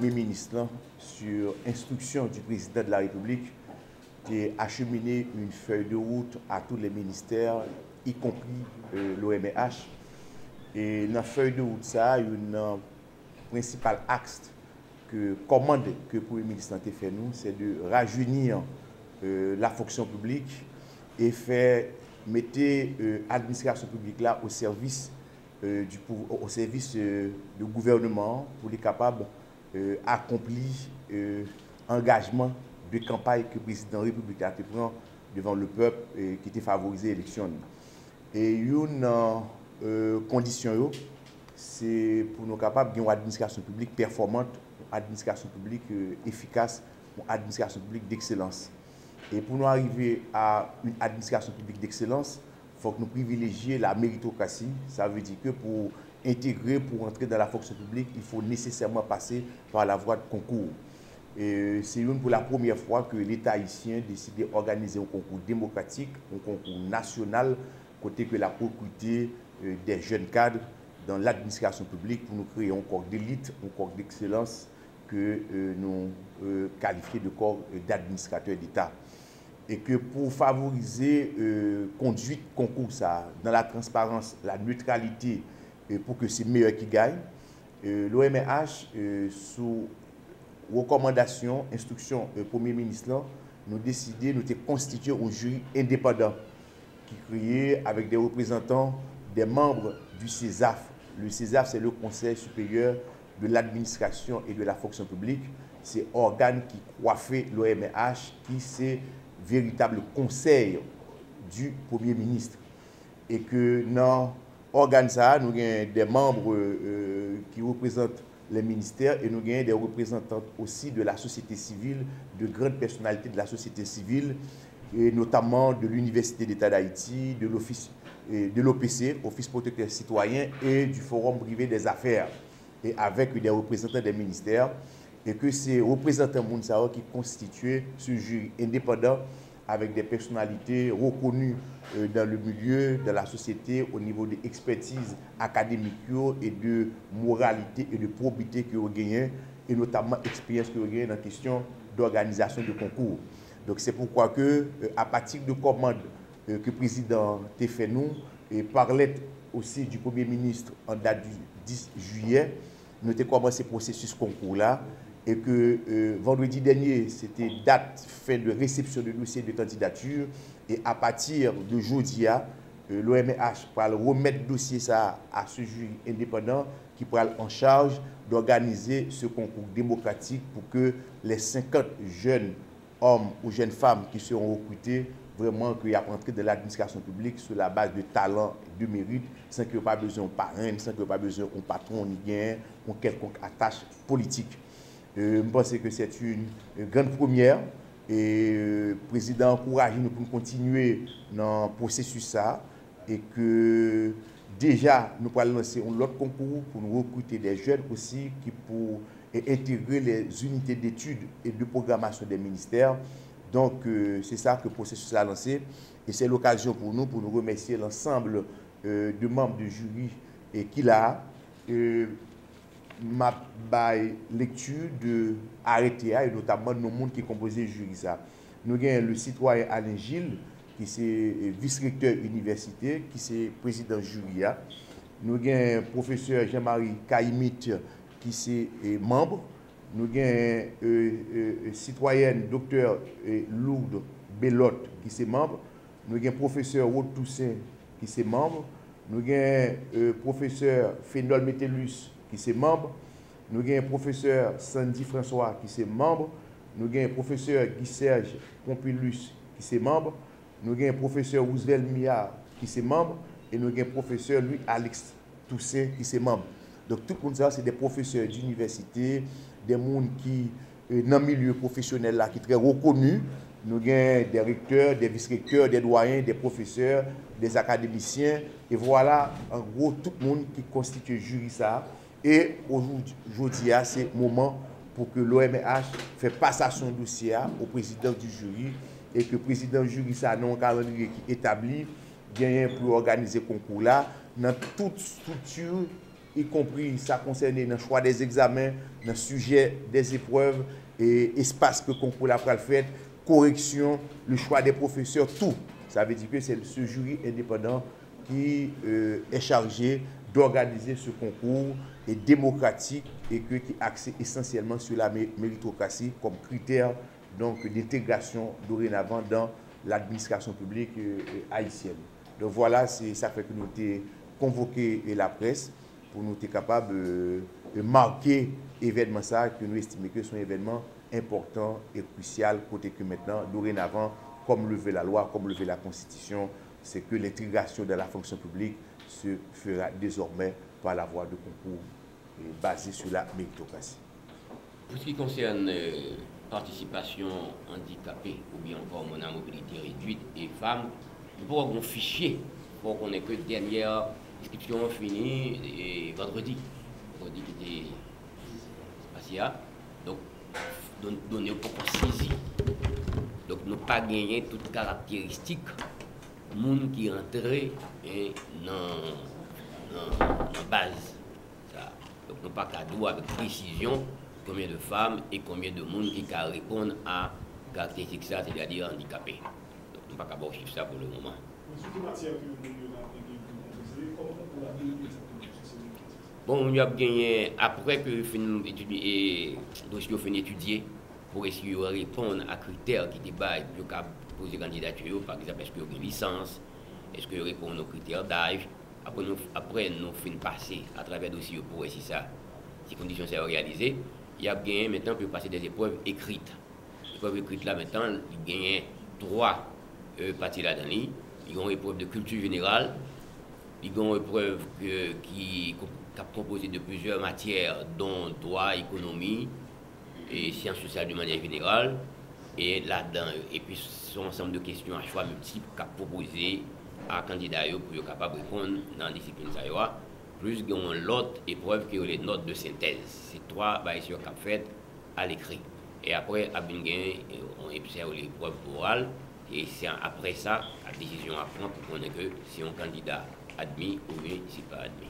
Premier ministre, là, sur instruction du président de la République, a acheminé une feuille de route à tous les ministères, y compris l'OMH. Et dans la feuille de route, ça a une principal axe que commande que le Premier ministre a fait nous, c'est de rajeunir la fonction publique et faire mettre l'administration publique là au service du gouvernement pour les capables d'accomplir engagement de campagne que le président républicain a pris devant le peuple qui était favorisé l'élection. Et une condition, c'est pour nous capables d'avoir une administration publique performante, une administration publique efficace, une administration publique d'excellence. Et pour nous arriver à une administration publique d'excellence, il faut que nous privilégions la méritocratie. Ça veut dire que pour intégrer, pour entrer dans la fonction publique, il faut nécessairement passer par la voie de concours. C'est pour la première fois que l'État haïtien décide d'organiser un concours démocratique, un concours national, côté que la recruter des jeunes cadres dans l'administration publique pour nous créer un corps d'élite, un corps d'excellence que nous qualifions de corps d'administrateurs d'État. Et que pour favoriser conduite concours ça, dans la transparence, la neutralité, pour que c'est meilleur qui gagne, l'OMH, sous recommandation, instruction Premier ministre, nous décidé de constituer un jury indépendant qui créé avec des représentants, des membres du CESAF. Le CESAF, c'est le Conseil supérieur de l'administration et de la fonction publique. C'est l'organe qui coiffait l'OMH, qui c'est véritable conseil du Premier ministre. Et que dans l'organe, nous avons des membres qui représentent les ministères et nous avons des représentants aussi de la société civile, de grandes personnalités de la société civile, et notamment de l'Université d'État d'Haïti, de l'Office de l'OPC, Office protecteur citoyen, et du Forum privé des affaires, et avec des représentants des ministères, et que ces représentants Mounsao qui constituent ce jury indépendant avec des personnalités reconnues dans le milieu, dans la société, au niveau de l'expertise académique et de moralité et de probité que vous gagnez, et notamment l'expérience que vous gagnez dans la question d'organisation de concours. Donc c'est pourquoi que, à partir de commandes que le président a fait nous, et par lettre aussi du Premier ministre en date du 10 juillet, nous avons commencé ce processus concours-là, et que vendredi dernier, c'était date fin de réception de dossier de candidature, et à partir de jeudi, l'OMH va remettre le dossier ça à ce jury indépendant qui prend en charge d'organiser ce concours démocratique pour que les 50 jeunes hommes ou jeunes femmes qui seront recrutés, vraiment qu'ils aient entré dans l'administration publique sur la base de talent et de mérite, sans qu'il n'y ait pas besoin de parrain, sans qu'il n'y ait pas besoin d'un patron, ni gain, ou quelconque attache politique. Je pense que c'est une grande première et le président encourage nous pour continuer dans le processus ça et que déjà nous allons lancer un autre concours pour nous recruter des jeunes aussi qui pour intégrer les unités d'études et de programmation des ministères. Donc c'est ça que le processus a lancé et c'est l'occasion pour nous remercier l'ensemble de membres du jury et qu'il a ma lecture de arrêté et notamment nos monde qui composent le jury ça. Nous avons le citoyen Alain Gilles qui est vice-recteur université, qui est président jury. Nous avons le professeur Jean-Marie Caïmit qui est membre. Nous avons citoyenne docteur Lourdes Belotte qui est membre. Nous avons le professeur Rode Toussaint qui est membre. Nous avons professeur Fénol Métellus qui est membre. Nous avons le professeur Sandy François qui est membre. Nous avons le professeur Guy-Serge Pompilus qui est membre. Nous avons le professeur Roosevelt Mia qui est membre. Et nous avons le professeur Louis-Alex Toussaint qui est membre. Donc tout le monde, c'est des professeurs d'université, des gens qui, dans le milieu professionnel, là, qui sont très reconnus. Nous avons des recteurs, des vice-recteurs, des doyens, des professeurs, des académiciens. Et voilà, en gros, tout le monde qui constitue le jury ça. Et aujourd'hui, c'est le moment pour que l'OMH fasse passation de dossier au président du jury et que le président du jury, ça a un calendrier qui est établi, gagne pour organiser ce concours-là dans toute structure y compris ça concerne le choix des examens, le sujet des épreuves, et espace que concours la pral fait, correction, le choix des professeurs, tout. Ça veut dire que c'est ce jury indépendant qui est chargé d'organiser ce concours et démocratique et qui est axé essentiellement sur la méritocratie comme critère d'intégration dorénavant dans l'administration publique haïtienne. Donc voilà, ça fait que nous avons convoqué la presse pour nous être capables de marquer l'événement ça, que nous estimons que c'est un événement important et crucial, côté que maintenant, dorénavant, comme le veut la loi, comme le veut la Constitution, c'est que l'intégration de la fonction publique se fera désormais par la voie de concours basée sur la méritocratie. Pour ce qui concerne participation handicapée ou bien encore mon mobilité réduite et femmes, pour avoir un fichier, pour qu'on ait que dernière inscription finie et vendredi qui était passé. Donc, donner pour qu'on saisit. Donc, nous pas gagné toutes caractéristiques monde qui rentré dans la base. Ça. Donc, nous pas cadeau avec précision combien de femmes et combien de monde qui répondent à caractéristiques ça, c'est-à-dire handicapés. Donc, nous pas capable de chiffre ça pour le moment. Bon, on a gagné après que le dossier fini étudier pour essayer de répondre à critères qui débattent pour poser candidature, par exemple, est-ce qu'il y a une licence, est-ce qu'il répond aux critères d'âge. Après, nous finissons passer à travers le dossier pour essayer ça. Si les conditions sont réalisées, il y a gagné maintenant pour passer des épreuves écrites. Les épreuves écrites là maintenant, il y a 3 parties là-dedans. Il y a une épreuve de culture générale, il y a une épreuve qui est composée de plusieurs matières, dont droit, économie et sciences sociales de manière générale. Et là-dedans, et puis son ensemble de questions à choix multiples qu'a proposé à candidat pour être capable de répondre dans la discipline ça. Plus l'autre épreuve qui est les notes de synthèse. C'est 3 sur qu'a fait à l'écrit. Et après, à Bingen, on observe l'épreuve orale. Et c'est après ça, la décision à prendre pour qu'on ait que si un candidat admis ou bien si pas admis.